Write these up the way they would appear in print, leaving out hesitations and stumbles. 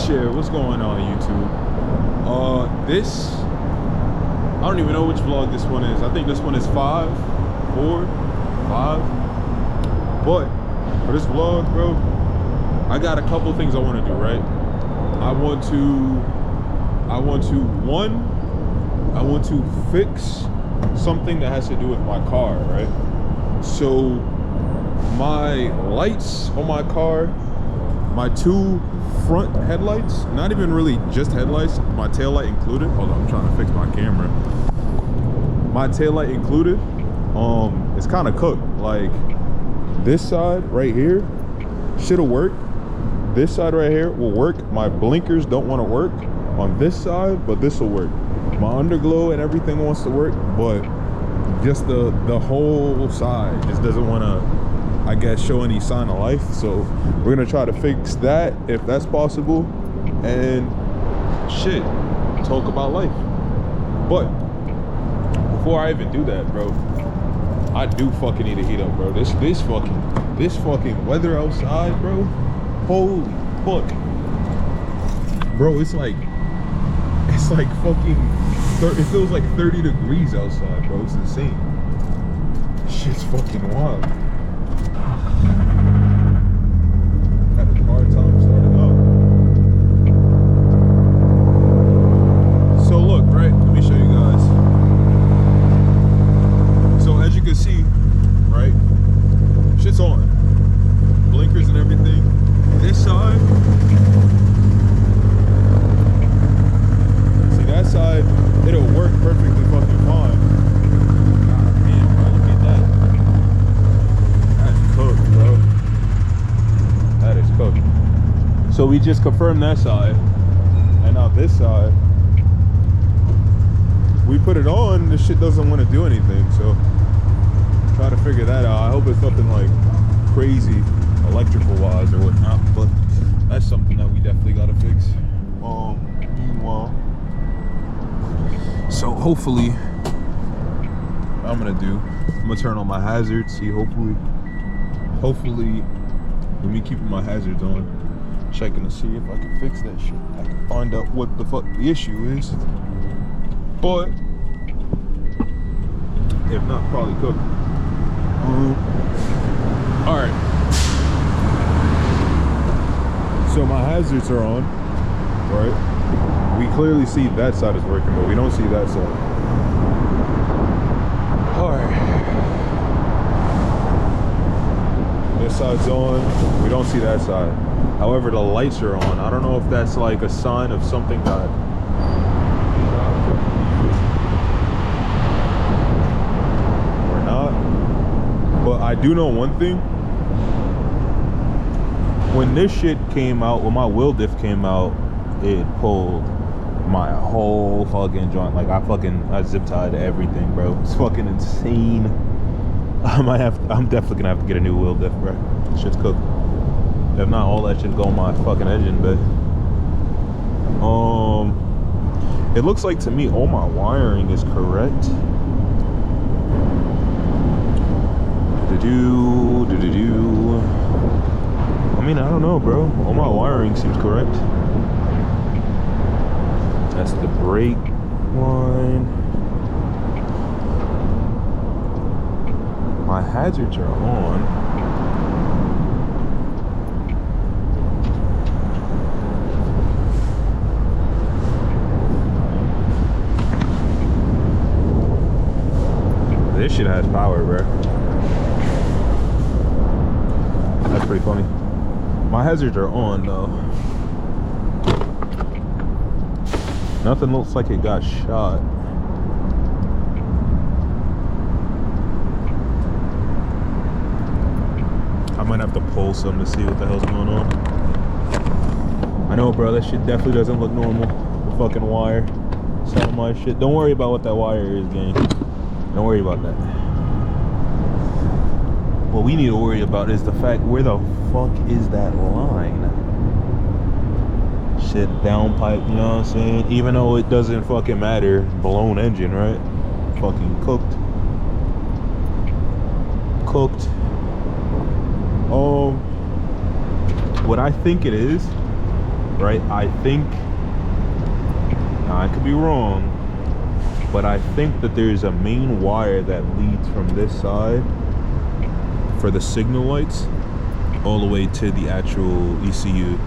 Shit, what's going on YouTube? This, I don't even know which vlog this one is. I think this one is 5, 4, 5. But for this vlog, bro, I got a couple things I want to do, right? I want to fix something that has to do with my car, right? So my lights on my car, my 2 front headlights, not even really just headlights, my tail light included. Hold on, I'm trying to fix my camera. My tail light included, it's kind of cooked. Like this side right here should have worked. This side right here will work. My blinkers don't want to work on this side, but this will work. My underglow and everything wants to work, but just the whole side just doesn't want to, I guess, show any sign of life. So we're gonna try to fix that if that's possible, and shit, talk about life. But before I even do that, bro, I do fucking need to heat up, bro. This fucking weather outside, bro. Holy fuck, bro. It's like fucking it feels like 30 degrees outside, bro. It's insane. Shit's fucking wild. Had a hard time starting up. So look, right? Let me show you guys. So as you can see, right? Shit's on. Blinkers and everything. This side. See that side? It'll work perfectly fucking fine. God damn, bro, look at that. That's cooked, bro. That is cooked. So we just confirmed that side, and now this side, we put it on, this shit doesn't want to do anything, so try to figure that out. I hope it's nothing like crazy electrical wise or whatnot, but that's something that we definitely got to fix. Meanwhile, so hopefully I'm gonna turn on my hazards. See, hopefully with me keeping my hazards on, checking to see if I can fix that shit. I can find out what the fuck the issue is, but if not, probably cook. All right, so my hazards are on, right? We clearly see that side is working, but we don't see that side. All right. This side's on. We don't see that side. However, the lights are on. I don't know if that's like a sign of something that or not. But I do know one thing. When this shit came out, when my wheel diff came out, it pulled my whole fucking joint. Like I zip tied everything, bro. It's fucking insane. I'm definitely gonna have to get a new wheel diff, bro. Shit's cooked. If not, all that shit go on my fucking engine, but it looks like to me all my wiring is correct. I mean, I don't know, bro. All my wiring seems correct. That's the brake line. My hazards are on. This shit has power, bro. That's pretty funny. My hazards are on, though. Nothing looks like it got shot. I might have to pull some to see what the hell's going on. I know, bro, that shit definitely doesn't look normal. The fucking wire. Some of my shit. Don't worry about what that wire is, gang. Don't worry about that. What we need to worry about is the fact, where the fuck is that line? Shit, downpipe, you know what I'm saying? Even though it doesn't fucking matter, blown engine, right? Fucking cooked. What I think it is right? I think, now I could be wrong, but I think that there's a main wire that leads from this side for the signal lights all the way to the actual ECU,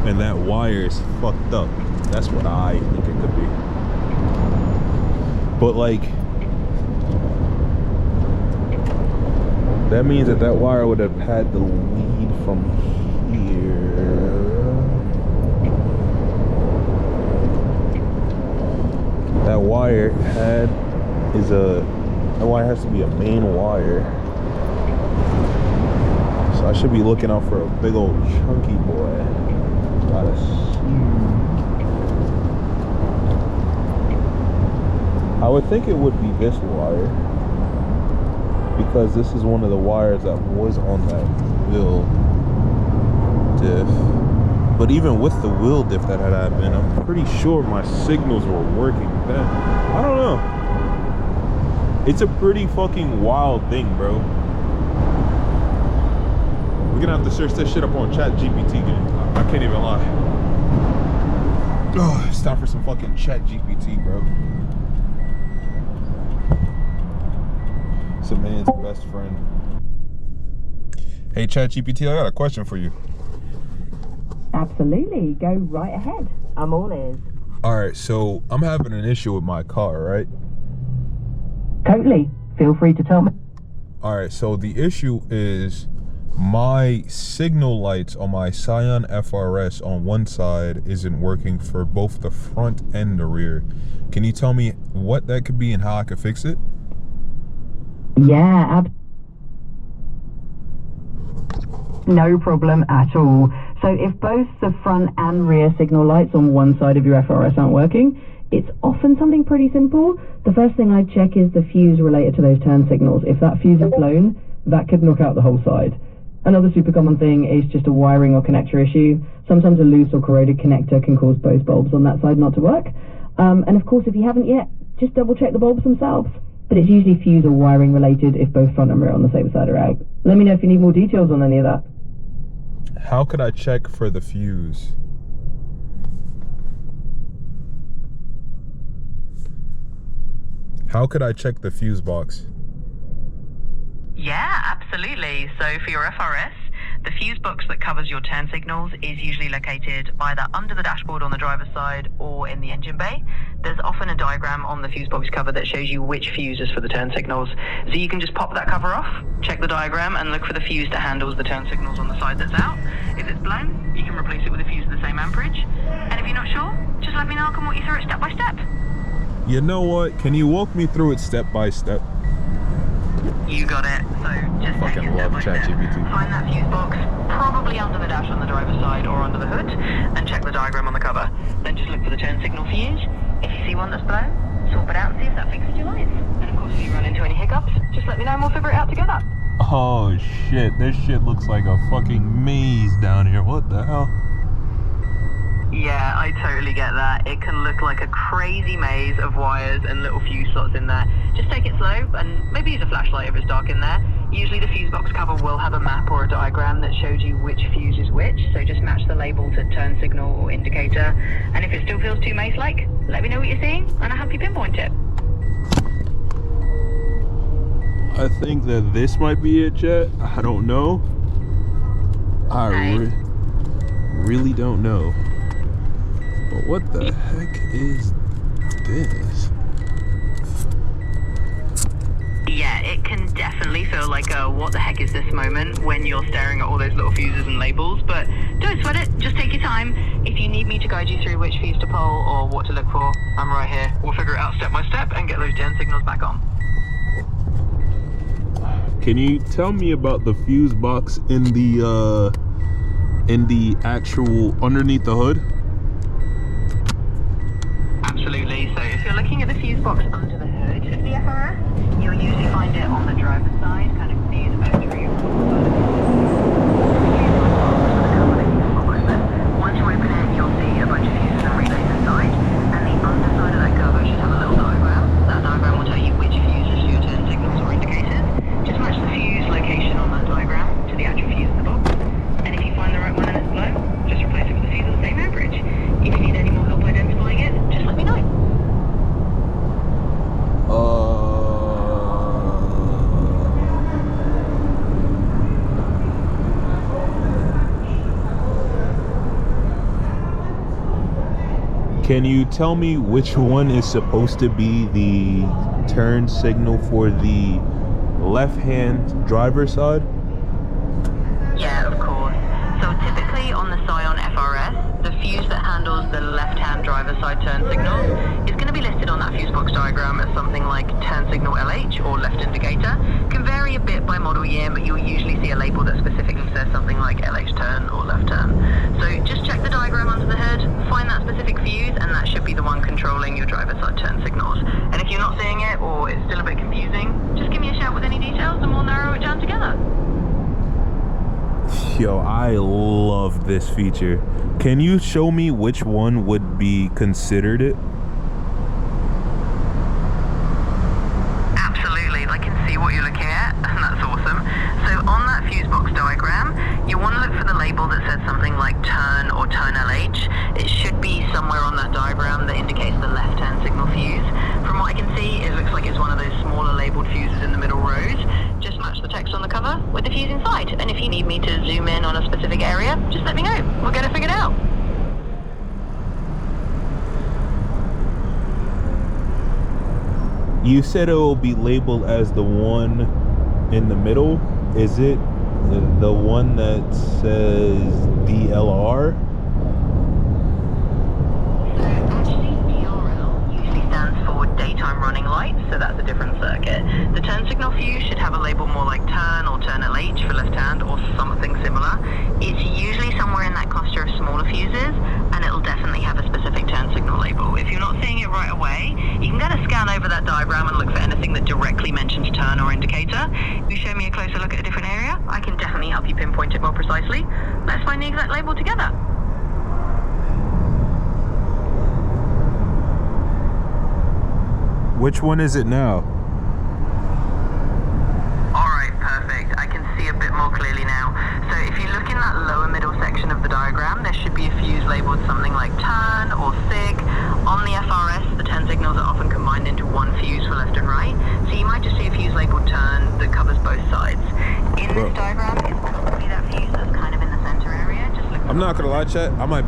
and that wire is fucked up. That's what I think it could be. But like, that means that that wire would have had to lead from here. That wire that wire has to be a main wire. So I should be looking out for a big old chunky boy. Gotta see. I would think it would be this wire, because this is one of the wires that was on that wheel diff. But even with the wheel diff that had happened, I'm pretty sure my signals were working then. I don't know. It's a pretty fucking wild thing, bro. We're gonna have to search this shit up on ChatGPT again. I can't even lie. Oh, it's time for some fucking ChatGPT, bro. It's a man's best friend. Hey ChatGPT, I got a question for you. Absolutely, go right ahead. I'm all ears. All right, so I'm having an issue with my car, right? Totally. Feel free to tell me. All right, so the issue is my signal lights on my Scion FRS on one side isn't working for both the front and the rear. Can you tell me what that could be and how I could fix it? Yeah, no problem at all. So if both the front and rear signal lights on one side of your FRS aren't working, it's often something pretty simple. The first thing I'd check is the fuse related to those turn signals. If that fuse is blown, that could knock out the whole side. Another super common thing is just a wiring or connector issue. Sometimes a loose or corroded connector can cause both bulbs on that side not to work. And of course, if you haven't yet, just double check the bulbs themselves. But it's usually fuse or wiring related if both front and rear on the safer side are out. Let me know if you need more details on any of that. How could I check for the fuse? How could I check the fuse box? Yeah, absolutely. So for your FRS, the fuse box that covers your turn signals is usually located either under the dashboard on the driver's side or in the engine bay. There's often a diagram on the fuse box cover that shows you which fuse is for the turn signals. So you can just pop that cover off, check the diagram, and look for the fuse that handles the turn signals on the side that's out. If it's blown, you can replace it with a fuse of the same amperage. And if you're not sure, just let me know. I can walk you through it step by step. You know what? Can you walk me through it step by step? You got it. So just take it step by step. Find that fuse box, probably under the dash on the driver's side or under the hood, and check the diagram on the cover. Then just look for the turn signal fuse. If you see one that's blown, swap it out and see if that fixes your lights. And of course, if you run into any hiccups, just let me know and we'll figure it out together. Oh shit, this shit looks like a fucking maze down here. What the hell? Yeah, I totally get that. It can look like a crazy maze of wires and little fuse slots in there. Just take it slow and maybe use a flashlight if it's dark in there. Usually the fuse box cover will have a map or a diagram that shows you which fuse is which, so just match the label to turn signal or indicator. And if it still feels too maze-like, let me know what you're seeing and I'll help you pinpoint it. I think that this might be it, Jet. I don't know. I really don't know. But what the heck is this? Yeah, it can definitely feel like a what the heck is this moment when you're staring at all those little fuses and labels, but don't sweat it, just take your time. If you need me to guide you through which fuse to pull or what to look for, I'm right here. We'll figure it out step by step and get those turn signals back on. Can you tell me about the fuse box in the actual underneath the hood? Absolutely. So if you're looking at the fuse box under the hood of the FRS, you'll usually find it on the driver's side, kind of near the battery. Once you open it, you'll see a bunch of fuses and relays inside, and the underside of that cover should have a little diagram. That diagram will tell you which fuses for your turn signals or indicators. Just match the fuse location on that diagram to the actual fuse in the box, and if you find the right one and it's blown, just replace it with a fuse of the same amperage. Can you tell me which one is supposed to be the turn signal for the left-hand driver's side? Yeah, of course. So typically on the Scion FRS, the fuse that handles the left-hand driver's side turn signals is going to be listed on that fuse box diagram as something like turn signal LH or left indicator. Can vary a bit by model year, but you'll usually see a label that specifically says something like LH turn or left turn. So just check the diagram under the hood, find that specific fuse, and that should be the one controlling your driver's side turn signals. And if you're not seeing it or it's still a bit confusing, just give me a shout with any details and we'll narrow it down together. Yo, I love this feature. Can you show me which one would be considered it? Absolutely, I can see what you're looking at, and that's awesome. So on that fuse box diagram, you want to look for the label that says something like turn or turn LH. It should be somewhere on that diagram that indicates the left turn signal fuse. From what I can see, it looks like it's one of those smaller labeled fuses in the middle rows. Just match the text on the cover with the fuse inside. And if you need me to zoom in on a specific area, just let me know. We'll get it figured out. You said it will be labeled as the one in the middle. Is it the one that says DLR? So actually DRL usually stands for daytime running lights, so that's a different circuit. The turn signal fuse should have a label more like turn or turn LH for left hand or something similar. It's usually somewhere in that cluster of smaller fuses, and it'll definitely have a specific turn signal label. If you're not seeing it right away, you can get a scan over that diagram and look for anything that directly mentions turn or indicator. If you show me a closer look at a different area, I can definitely help you pinpoint it more precisely. Let's find the exact label together. Which one is it now? Alright, perfect. I can see a bit more clearly now. So if you look in that lower middle section of the diagram, there should be a fuse labeled something like turn or sig. On the FRS, the turn signals are often combined into one fuse for left and right. So you might just see a fuse labeled turn that covers both sides. In this diagram, it's probably that fuse that's kind of in the center area. Just look. I'm not gonna lie, chat. I might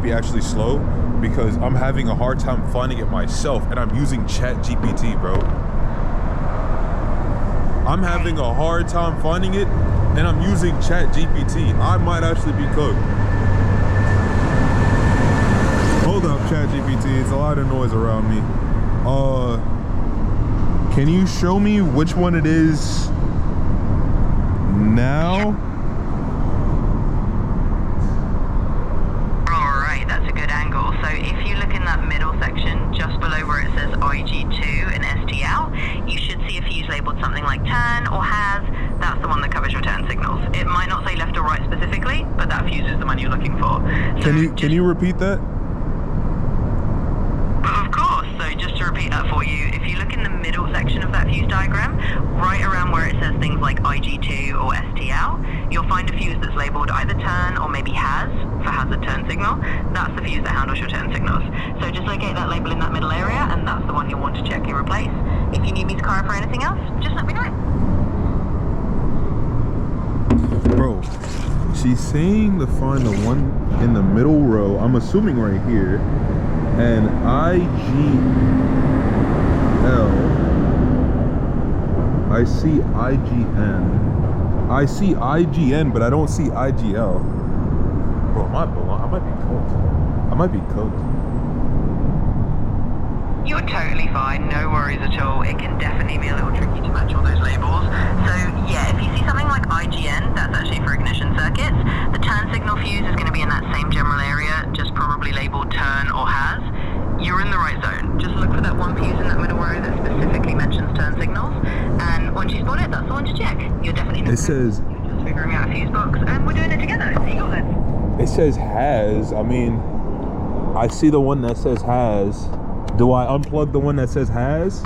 be actually slow because I'm having a hard time finding it myself, and I'm using ChatGPT, bro. I'm having a hard time finding it, and I'm using ChatGPT. I might actually be cooked. Hold up, ChatGPT. It's a lot of noise around me. Can you show me which one it is now? Alright, that's a good angle. So if you look in that middle section, just below where it says IG2 and ST out, you should see a fuse labeled something like turn or has. That's the one that covers your turn signals. It might not say left or right specifically, but that fuse is the one you're looking for. So Can you repeat that? Of course. So just to repeat that for you, if you look in the middle section of that fuse diagram, right around where it says things like IG2 or ST out, you'll find a fuse that's labeled either turn or maybe has for hazard turn signal. That's the fuse that handles your turn signals. So just locate that label in that middle area, and that's the one you'll want to check and replace. If you need me to clarify anything else, just let me know. Bro, she's saying to find the one in the middle row, I'm assuming right here, and IGL. I see IGN. I see IGN, but I don't see IGL. Bro, I might be cooked. I might be cooked. You're totally fine, no worries at all. It can definitely be a little tricky to match all those labels. So yeah, if you see something like IGN, that's actually for ignition circuits. The turn signal fuse is going to be in that same general area, just probably labeled turn or has. You're in the right zone. Just look for that one fuse in that middle row that specifically mentions turn signals, and once you spot it, that's the one to check. You're definitely not. It says. You're just figuring out a fuse box, and we're doing it together. So you got this. It says has. I mean, I see the one that says has. Do I unplug the one that says has?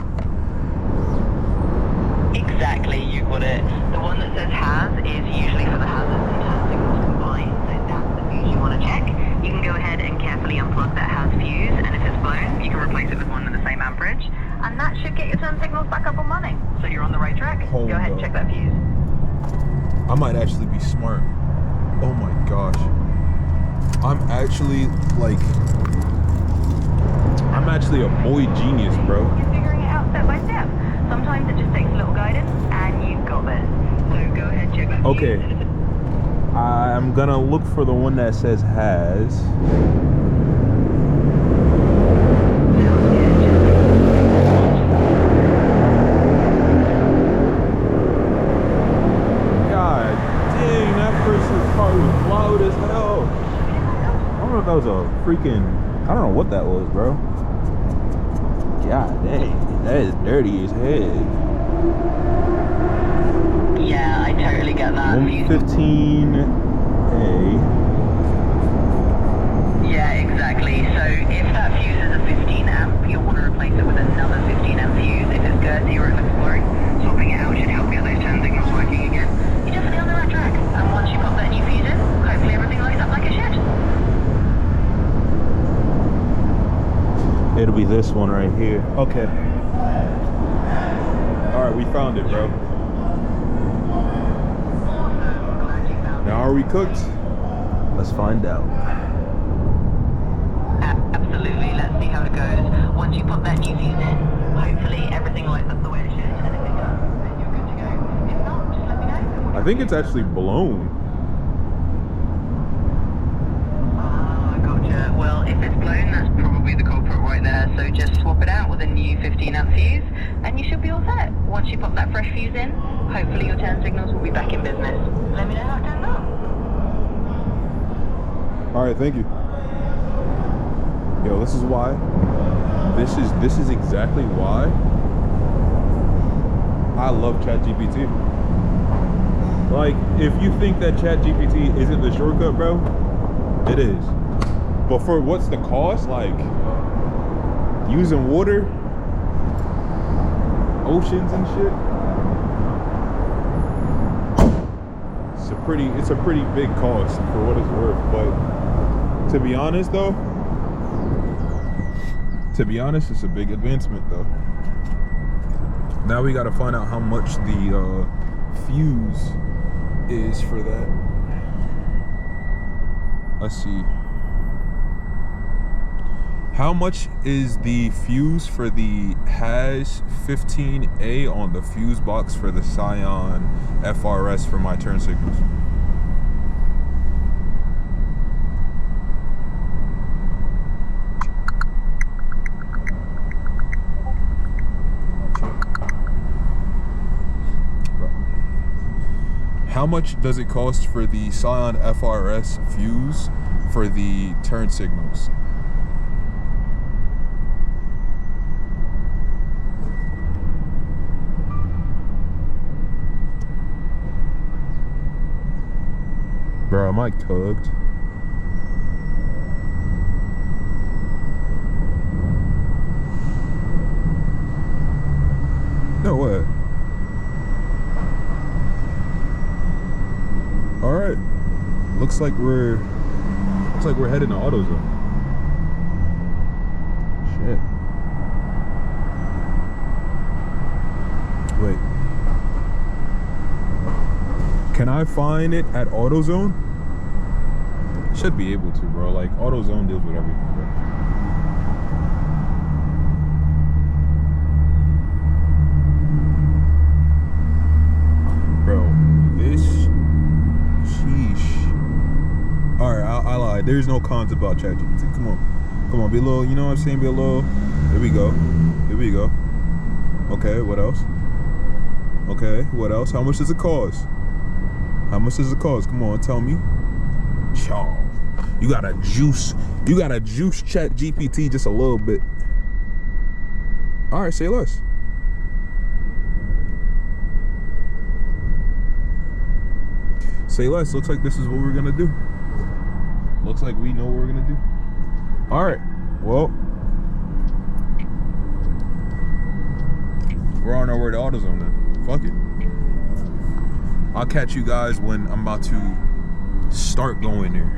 Exactly, you got it. The one that says has is usually for the hazards and turn signals combined, so that's the fuse you want to check. You can go ahead and carefully unplug that has fuse, and if it's blown, you can replace it with one of the same amperage, and that should get your turn signals back up and running. So you're on the right track. Go ahead and check that fuse. I might actually be smart. Oh my gosh. I'm actually like I'm actually a boy genius, bro. You're figuring it out step by step. Sometimes it just takes a little guidance, and you've got this. So go ahead, check that. Okay. I'm gonna look for the one that says has. God dang, that person's car was loud as hell. I don't know if that was a freaking, I don't know what that was, bro. God dang, that is dirty as hell. Yeah, I totally get that. 115A. Yeah, exactly. So if that fuse is a 15 amp, you'll want to replace it with another 15 amp fuse. If it's dirty or it looks blurry, swapping it out should help get those turn signals working again. You're definitely on the right track. And once you pop that new fuse in, hopefully everything lines up like it should. It'll be this one right here. Okay. Alright, we found it, bro. Now are we cooked? Let's find out. Absolutely, let's see how it goes. Once you pop that new fuse in, hopefully everything lines up the way it should, and if it does, then you're good to go. If not, just let me know. I think it's actually blown. Ah, gotcha. Well, if it's blown, that's probably the culprit right there. So just swap it out with a new 15 amp fuse, and you should be all set. Once you pop that fresh fuse in, hopefully your turn signals will be back in business. Let me know how it turns out. Alright, thank you. Yo, this is why. This is exactly why I love ChatGPT. Like, if you think that ChatGPT isn't the shortcut, bro, it is. But for what's the cost? Like, using water, oceans and shit. It's a pretty big cost for what it's worth. But to be honest, though, it's a big advancement, though. Now we got to find out how much the fuse is for that. Let's see. How much is the fuse for the has 15A on the fuse box for the Scion FRS for my turn signals? How much does it cost for the Scion FRS fuse for the turn signals? Bro, am I cooked? No way. All right. Looks like we're heading to AutoZone. Shit. Wait. Can I find it at AutoZone? Should be able to, bro. Like, AutoZone deals with everything, bro. Bro, this... Sheesh. Alright, I lied. There's no cons about ChatGPT. Come on. Come on, be a little, you know what I'm saying? Be a little... Here we go. Here we go. Okay, what else? Okay, what else? How much does it cost? How much does it cost? Come on, tell me. Chaw. You gotta juice ChatGPT just a little bit. All right, say less. Say less. Looks like this is what we're gonna do. Looks like we know what we're gonna do. All right, well, we're on our way to AutoZone then. Fuck it. I'll catch you guys when I'm about to start going there.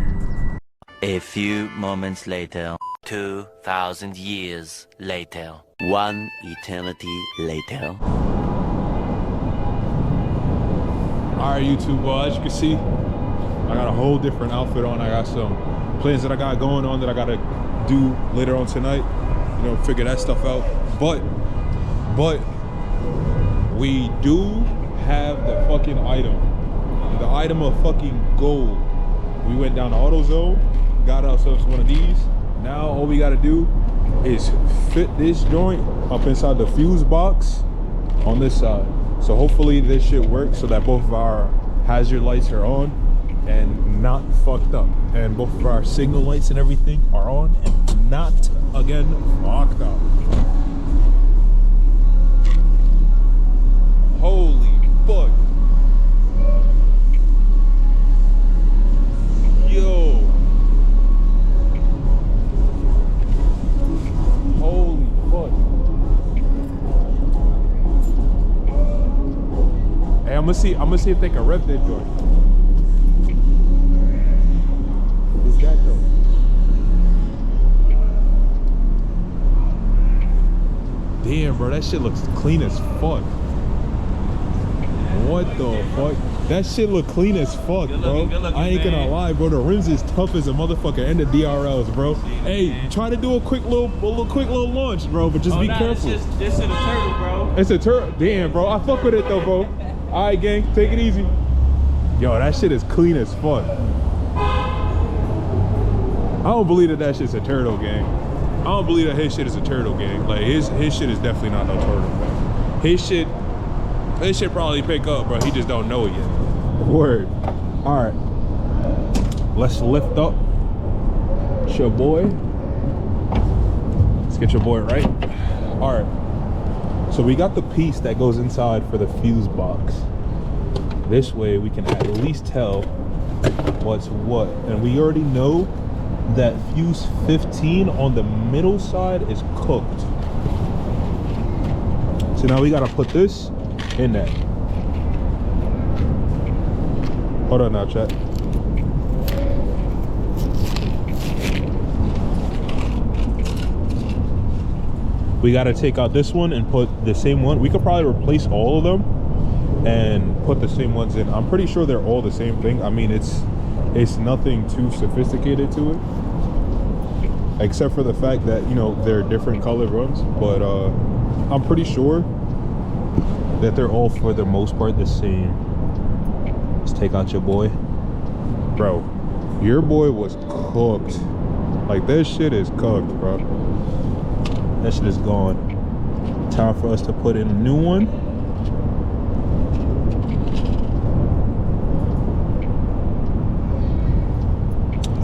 A few moments later, 2,000 years later, one eternity later. Alright, YouTube, as you can see, I got a whole different outfit on. I got some plans that I got going on that I gotta do later on tonight. you know, figure that stuff out. But we do have the fucking item. The item of fucking gold. We went down to AutoZone, got ourselves one of these. Now all we gotta do is fit this joint up inside the fuse box on this side. So hopefully this shit works so that both of our hazard lights are on and not fucked up. And both of our signal lights and everything are on and not, again, fucked up. Holy fuck. Yo. Holy fuck. Hey, I'm gonna see if they can rev that joint. Is that though? Damn, bro, that shit looks clean as fuck. What the fuck? That shit look clean as fuck, bro. I ain't gonna lie, bro. The rims is tough as a motherfucker, and the DRLs, bro. Hey, try to do a quick little launch, bro, but just be careful. This is a turtle, bro. It's a turtle. Damn, bro. I fuck with it though, bro. All right, gang, take it easy. Yo, that shit is clean as fuck. I don't believe that shit's a turtle, gang. I don't believe that his shit is a turtle, gang. Like his shit is definitely not no turtle, man. His shit probably pick up, bro. He just don't know it yet. Word. All right. Let's lift up. It's your boy. Let's get your boy right. All right. So we got the piece that goes inside for the fuse box. This way we can at least tell what's what. And we already know that fuse 15 on the middle side is cooked. So now we gotta put this in there. Hold on now, chat. We gotta take out this one and put the same one. We could probably replace all of them and put the same ones in. I'm pretty sure they're all the same thing. I mean, it's nothing too sophisticated to it, except for the fact that, you know, they're different colored ones. But I'm pretty sure that they're all, for the most part, the same. Let's take out your boy. Bro, your boy was cooked. Like, this shit is cooked, bro. That shit is gone. Time for us to put in a new one.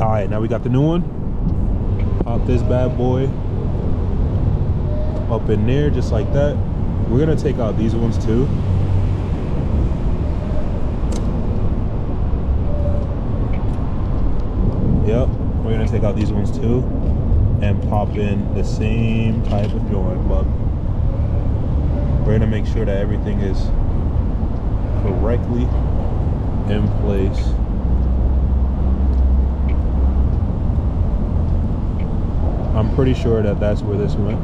All right, now we got the new one. Pop this bad boy up in there, just like that. We're gonna take out these ones too. Yep, we're gonna take out these ones too and pop in the same type of joint, but we're gonna make sure that everything is correctly in place. I'm pretty sure that that's where this went.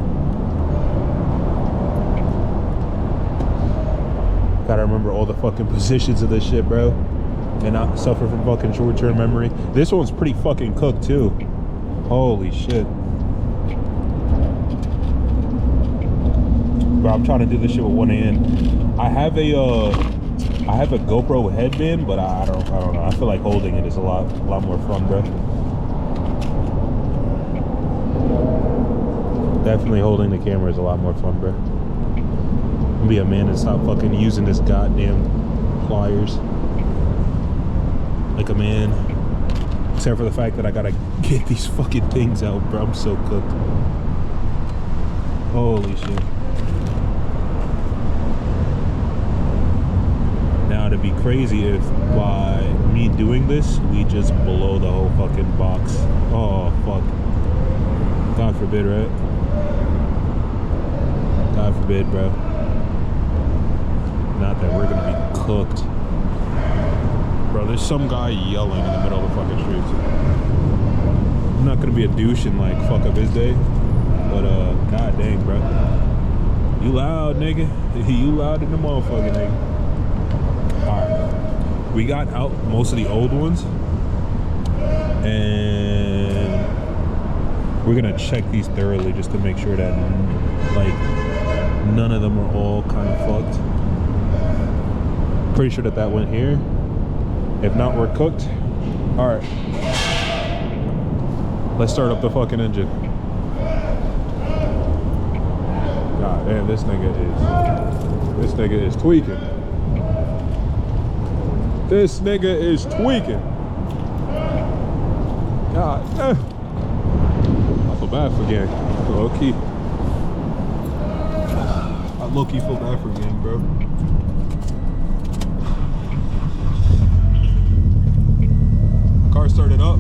Gotta remember all the fucking positions of this shit, bro, and not suffer from fucking short-term memory. This one's pretty fucking cooked too. Holy shit. Bro, I'm trying to do this shit with one hand. I have a GoPro headband, but I don't know. I feel like holding it is a lot more fun, bro. Definitely holding the camera is a lot more fun, bro. Be a man and stop fucking using this goddamn pliers like a man. Except for the fact that I gotta get these fucking things out, bro. I'm so cooked. Holy shit. Now it'd be crazy if by me doing this, we just blow the whole fucking box. Oh, fuck. God forbid, right? God forbid, bro. Not that we're gonna be cooked. Bro, there's some guy yelling in the middle of the fucking streets. I'm not gonna be a douche and like fuck up his day, but god dang, bro. You loud, nigga. You loud in the motherfucking nigga. Alright. We got out most of the old ones. And We're gonna check these thoroughly just to make sure that like none of them are all kind of fucked. Pretty sure that that went here. If not, we're cooked. All right, let's start up the fucking engine. God damn, this nigga is tweaking. This nigga is tweaking. God damn. I feel bad for gang. Low key. I low key feel bad for gang, bro. Car started up.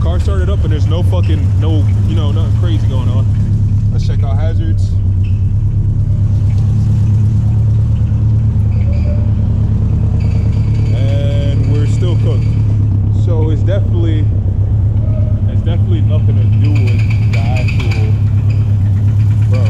Car started up and there's no fucking, you know, nothing crazy going on. Let's check out hazards. And we're still cooked. So it's definitely nothing to do with the actual, bro.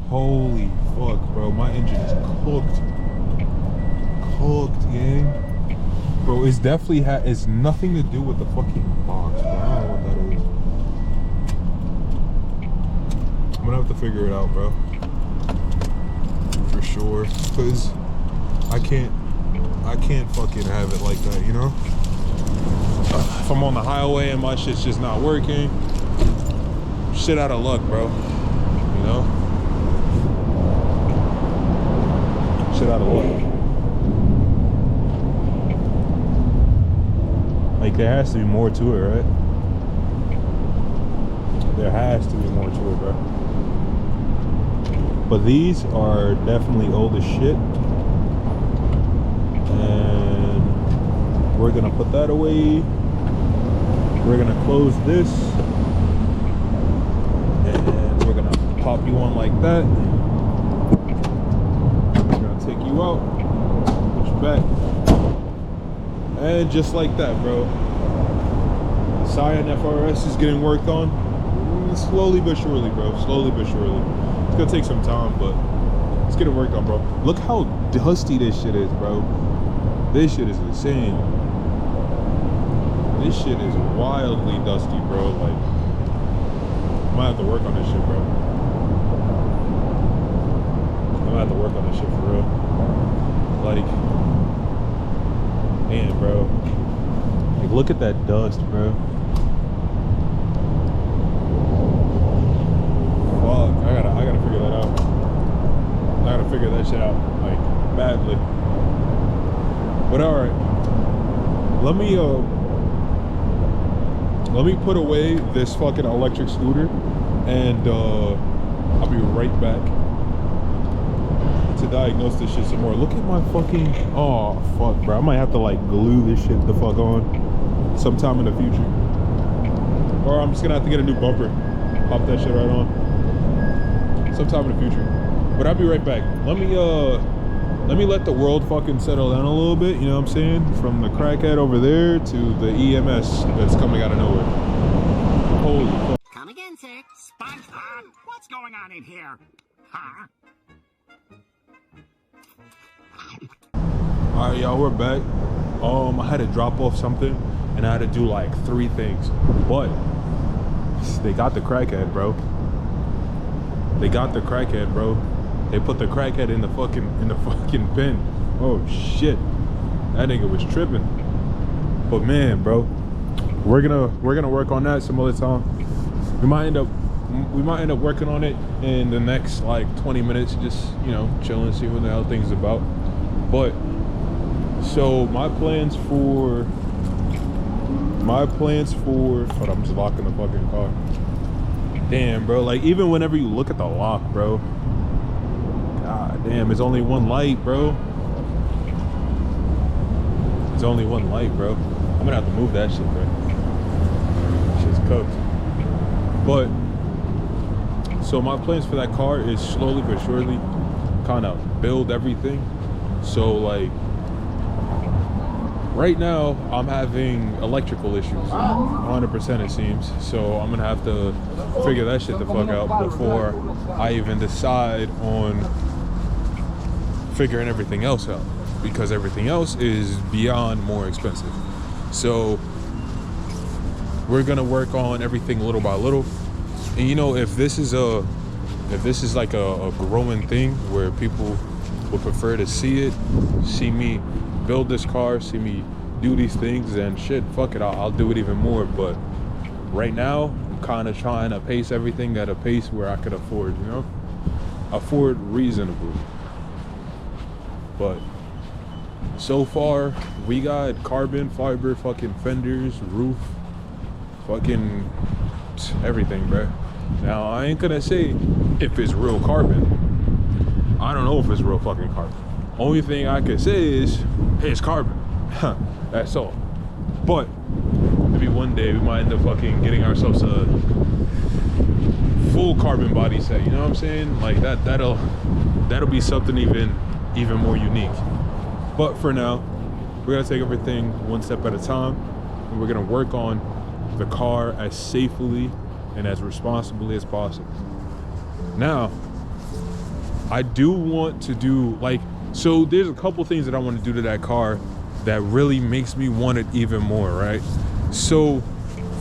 Holy fuck, bro. My engine is cooked. Cooked, gang. Bro, it's definitely it's nothing to do with the fucking box, bro. I don't know what that is. I'm gonna have to figure it out, bro. For sure. Cause I can't fucking have it like that, you know? If I'm on the highway and my shit's just not working, shit out of luck, bro. You know? Shit out of luck. Like, there has to be more to it, right? There has to be more to it, bro. But these are definitely old as shit. And we're gonna put that away. We're gonna close this. And we're gonna pop you on like that. Take you out, push back, and just like that, bro. Cyan FRS is getting worked on slowly but surely, bro. Slowly but surely. It's gonna take some time, but it's getting worked on, bro. Look how dusty this shit is, bro. This shit is insane. This shit is wildly dusty, bro. Like, I might have to work on this shit, bro. I'm gonna have to work on this shit for real. Like, man, bro. Like, look at that dust, bro. Fuck, I gotta figure that out. I gotta figure that shit out, like, badly. But all right, let me put away this fucking electric scooter, and I'll be right back to diagnose this shit some more. Look at my fucking, oh fuck, bro. I might have to like glue this shit the fuck on sometime in the future, or I'm just gonna have to get a new bumper, pop that shit right on sometime in the future. But I'll be right back. Let me let the world fucking settle down a little bit, you know what I'm saying? From the crackhead over there to the EMS that's coming out of nowhere. Holy fuck. Come again, sir. SpongeBob, what's going on in here? Huh? All right, y'all, we're back. I had to drop off something and I had to do like 3 things, but they got the crackhead, bro. They got the crackhead, bro. They put the crackhead in the fucking bin. Oh shit, that nigga was tripping. But man, bro, we're gonna work on that some other time. We might end up working on it in the next like 20 minutes, just, you know, chilling, see what the hell things about. But so my plans for hold on, I'm just locking the fucking car. Damn, bro, like even whenever you look at the lock, bro, god damn, it's only one light, bro. It's only one light, bro. I'm gonna have to move that shit, bro. Shit's cooked. But so my plans for that car is slowly but surely kind of build everything. So like right now I'm having electrical issues, 100% it seems. So I'm gonna have to figure that shit the fuck out before I even decide on figuring everything else out, because everything else is beyond more expensive. So we're gonna work on everything little by little. And you know, if this is like a growing thing where people would prefer to see me build this car, see me do these things, and shit, fuck it, I'll do it even more. But right now I'm kind of trying to pace everything at a pace where I could afford, you know, afford reasonably. But so far we got carbon fiber fucking fenders, roof, fucking everything, bro. Now I ain't gonna say if it's real carbon. I don't know if it's real fucking carbon. Only thing I could say is, hey, it's carbon. That's all. But maybe one day we might end up fucking getting ourselves a full carbon body set. You know what I'm saying? Like that'll be something even more unique. But for now, we're gonna take everything one step at a time, and we're gonna work on the car as safely and as responsibly as possible. Now, I do want to do so there's a couple things that I want to do to that car that really makes me want it even more, right? So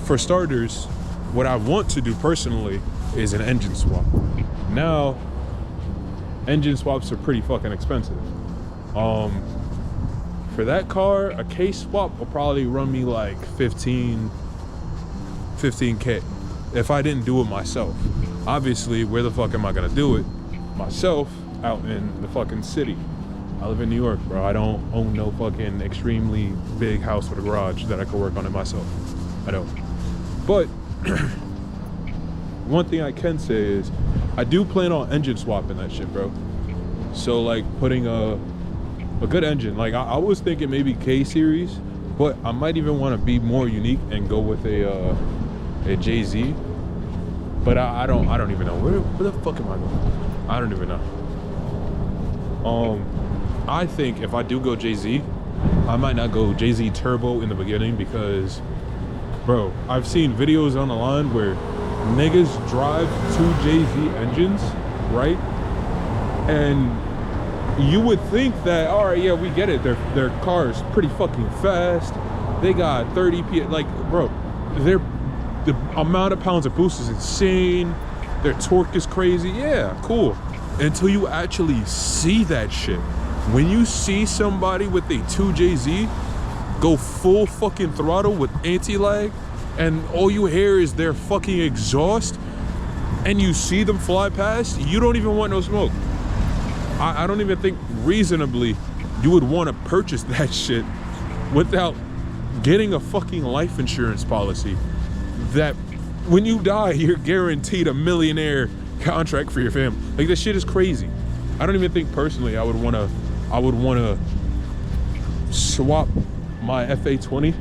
for starters, what I want to do personally is an engine swap. Now, engine swaps are pretty fucking expensive. For that car, a case swap will probably run me like 15K if I didn't do it myself. Obviously, where the fuck am I gonna do it myself? Out in the fucking city. I live in New York, bro. I don't own no fucking extremely big house with a garage that I could work on it myself. I don't. But one thing I can say is I do plan on engine swapping that shit, bro. So like putting a good engine. Like I was thinking maybe K series, but I might even want to be more unique and go with a JZ. But I don't even know where the fuck am I going? I don't even know. I think if I do go JZ, I might not go JZ Turbo in the beginning because, bro, I've seen videos on the line where niggas drive 2 JZ engines, right? And you would think that, all right, yeah, we get it. Their car's pretty fucking fast. They got 30 PS. Like, bro, the amount of pounds of boost is insane. Their torque is crazy. Yeah, cool. Until you actually see that shit. When you see somebody with a 2JZ go full fucking throttle with anti-lag, and all you hear is their fucking exhaust, and you see them fly past, you don't even want no smoke. I don't even think reasonably you would want to purchase that shit without getting a fucking life insurance policy that when you die, you're guaranteed a millionaire contract for your family. Like, this shit is crazy. I don't even think personally I would want to swap my FA20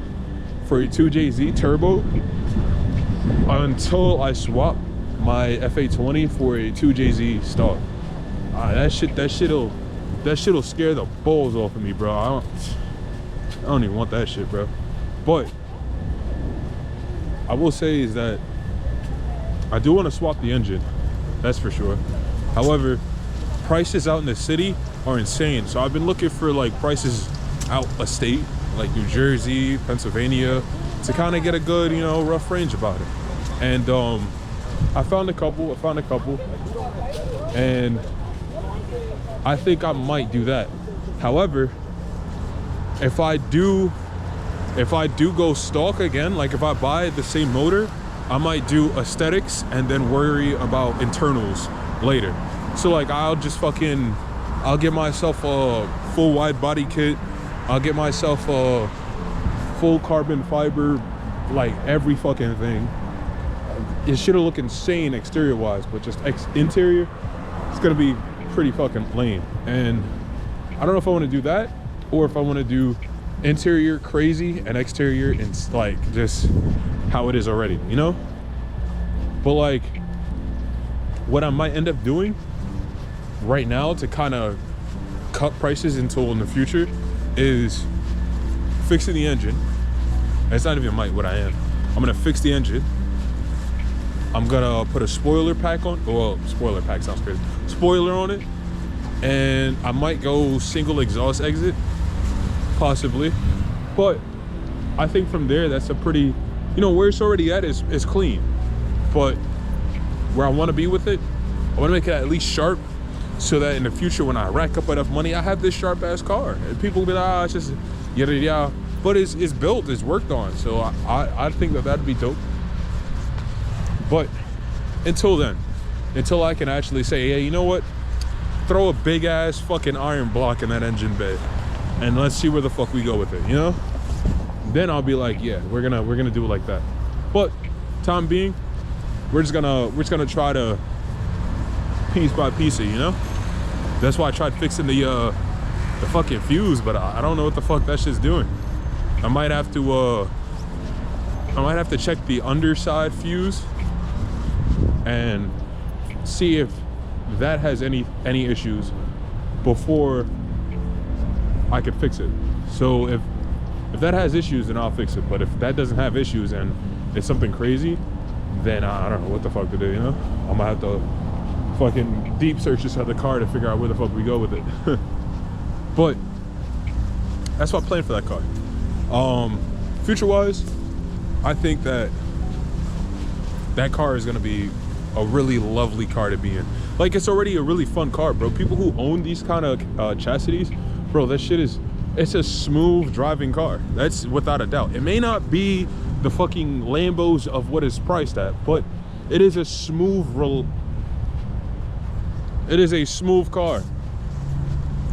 for a 2JZ Turbo until I swap my FA20 for a 2JZ Star. That shit'll scare the balls off of me, bro. I don't even want that shit, bro. But I will say is that I do want to swap the engine. That's for sure. However, prices out in the city are insane. So I've been looking for like prices out of state, like New Jersey, Pennsylvania, to kind of get a good, you know, rough range about it. And I found a couple, and I think I might do that. However, if I do go stock again, like if I buy the same motor, I might do aesthetics and then worry about internals later. So like I'll get myself a full wide body kit. I'll get myself a full carbon fiber, like every fucking thing. It should look insane exterior wise, but just interior, it's gonna be pretty fucking lame. And I don't know if I want to do that or if I want to do interior crazy and exterior it's like just how it is already, you know? But like what I might end up doing right now to kind of cut prices until in the future is fixing the engine. It's not even what I am. I'm gonna fix the engine. I'm gonna put a spoiler pack on. Well, spoiler pack sounds crazy. Spoiler on it. And I might go single exhaust exit, possibly. But I think from there, that's a pretty, you know, where it's already at is clean. But where I wanna be with it, I wanna make it at least sharp so that in the future, when I rack up enough money, I have this sharp ass car. And people will be like, ah, it's just yada yada. But it's built, it's worked on. So I think that'd be dope. But until then, until I can actually say, hey, you know what? Throw a big ass fucking iron block in that engine bay and let's see where the fuck we go with it, you know? Then I'll be like, yeah, we're gonna do it like that. But time being, we're just gonna try to piece by piece it, you know? That's why I tried fixing the fucking fuse, but I don't know what the fuck that shit's doing. I might have to check the underside fuse and see if that has any issues before I could fix it. So if that has issues, then I'll fix it. But if that doesn't have issues and it's something crazy, then I don't know what the fuck to do, you know? I'm gonna have to fucking deep search this other car to figure out where the fuck we go with it. But that's what I planned for that car. Future wise, I think that car is gonna be a really lovely car to be in. Like, it's already a really fun car, bro. People who own these kind of chassides, bro, that shit it's a smooth driving car. That's without a doubt. It may not be the fucking Lambos of what it's priced at, but it is a smooth car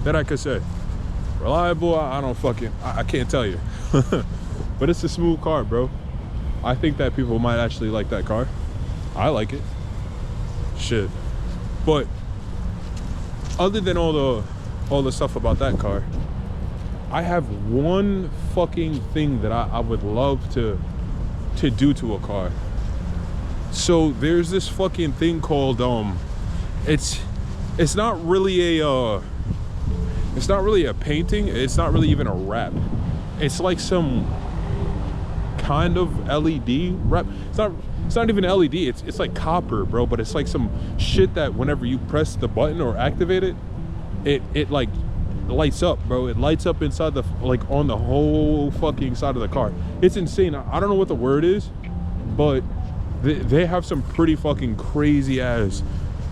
that I could say. Reliable, I can't tell you. But it's a smooth car, bro. I think that people might actually like that car. I like it. Shit. But other than all the stuff about that car, I have one fucking thing that I would love to do to a car. So there's this fucking thing called it's not really a painting, it's not really even a wrap. It's like some kind of LED wrap. It's not even LED, it's like copper, bro, but it's like some shit that whenever you press the button or activate it, it like lights up, bro. It lights up inside the, like, on the whole fucking side of the car. It's insane. I don't know what the word is, but they have some pretty fucking crazy ass,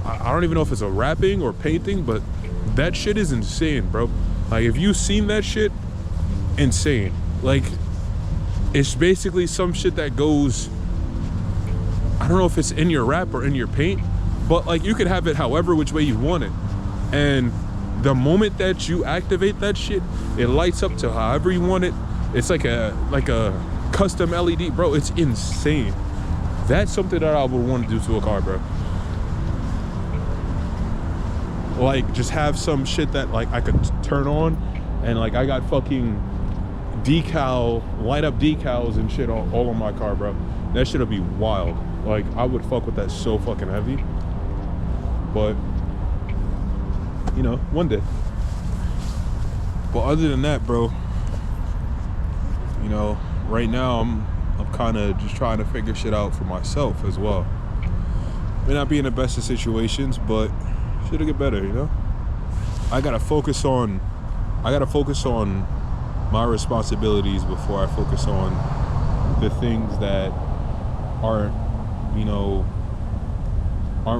I don't even know if it's a wrapping or painting, but that shit is insane, bro. Like, if you've seen that shit, insane. Like, it's basically some shit that goes, I don't know if it's in your wrap or in your paint, but like, you could have it however which way you want it, and the moment that you activate that shit, it lights up to however you want it. It's like a custom LED, bro. It's insane. That's something that I would want to do to a car, bro. Like, just have some shit that, like, I could turn on, and like, I got fucking light up decals and shit all on my car, bro. That shit'll be wild. Like, I would fuck with that so fucking heavy. But, you know, one day. But other than that, bro, you know, right now I'm kind of just trying to figure shit out for myself as well. May not be in the best of situations, but shit'll get better, you know? I gotta focus on my responsibilities before I focus on the things that aren't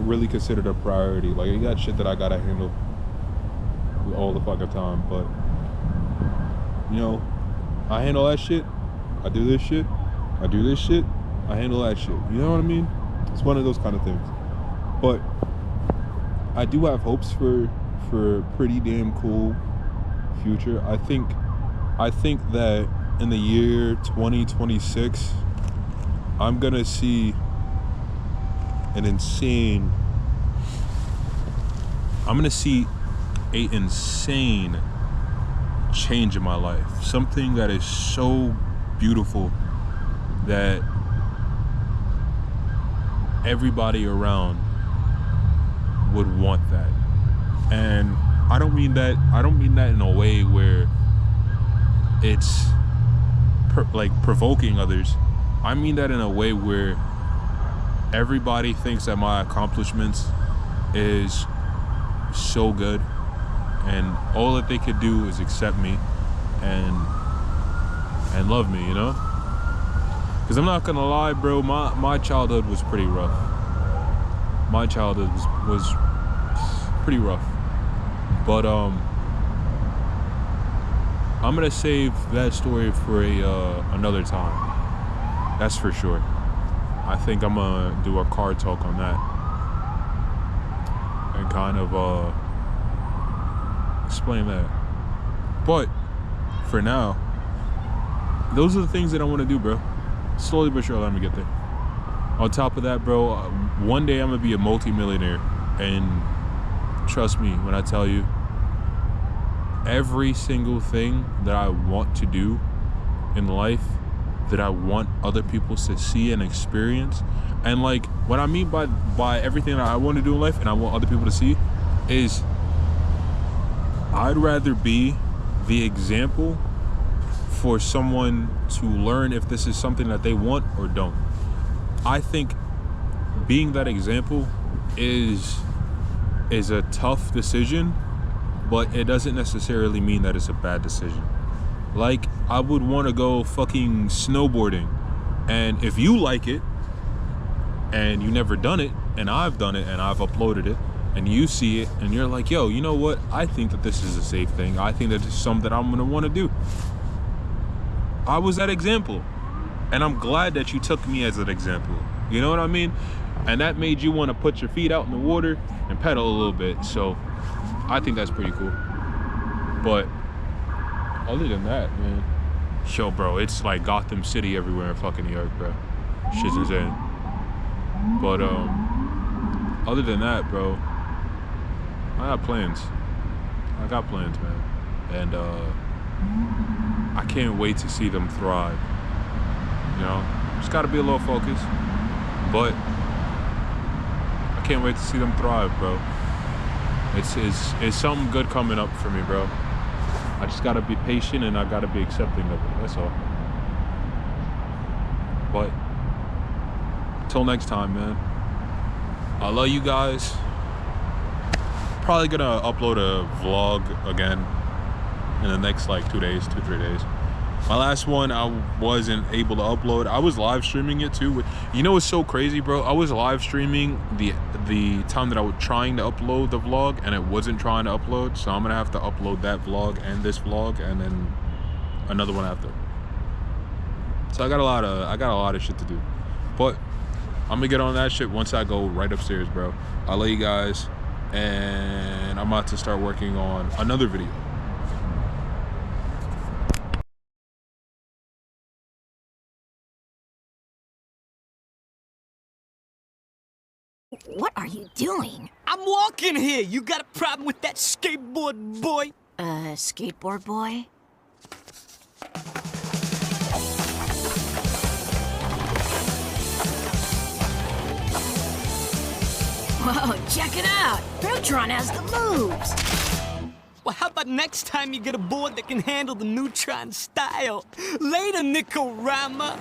really considered a priority. Like, I got shit that I gotta handle all the fucking time, but, you know, I handle that shit, I do this shit, I do this shit, I handle that shit. You know what I mean? It's one of those kind of things. But I do have hopes for a pretty damn cool future. I think that in the year 2026, I'm gonna see an insane change in my life. Something that is so beautiful that everybody around would want that. And I don't mean that in a way where it's provoking others. I mean that in a way where everybody thinks that my accomplishments is so good, and all that they could do is accept me and love me, you know? Because I'm not gonna lie, bro, my childhood was pretty rough. My childhood was pretty rough. But I'm gonna save that story for another time. That's for sure. I think I'm gonna do a car talk on that and kind of explain that. But for now, those are the things that I want to do, bro. Slowly but surely, I'm gonna get there. On top of that, bro, one day I'm gonna be a multi-millionaire, and trust me when I tell you, every single thing that I want to do in life, that I want other people to see and experience, and like what I mean by everything that I want to do in life and I want other people to see is I'd rather be the example for someone to learn if this is something that they want or don't. I think being that example is a tough decision, but it doesn't necessarily mean that it's a bad decision. Like, I would want to go fucking snowboarding, and if you like it and you never done it and I've done it and I've uploaded it and you see it and you're like, yo, you know what, I think that this is a safe thing, I think that this is something that I'm gonna want to do. I was that example, and I'm glad that you took me as an example, you know what I mean? And that made you want to put your feet out in the water and pedal a little bit. So I think that's pretty cool. But other than that, man, yo, bro, it's like Gotham City everywhere in fucking New York, bro. Shit's insane. But other than that, bro, I got plans. Man. And I can't wait to see them thrive. You know, just gotta be a little focused, but I can't wait to see them thrive, bro. It's something good coming up for me, bro. I just gotta be patient and I gotta be accepting of it, that's all. But until next time, man, I love you guys. Probably gonna upload a vlog again in the next like 2 days, 2-3 days. My last one I wasn't able to upload. I was live streaming it too. You know what's so crazy, bro? I was live streaming the time that I was trying to upload the vlog, and it wasn't trying to upload. So I'm gonna have to upload that vlog and this vlog, and then another one after. So I got a lot of shit to do. But I'm gonna get on that shit once I go right upstairs, bro. I love you guys, and I'm about to start working on another video. What are you doing? I'm walking here. You got a problem with that skateboard boy? Skateboard boy? Whoa, check it out! Neutron has the moves! Well, how about next time you get a board that can handle the Neutron style? Later, Nicorama!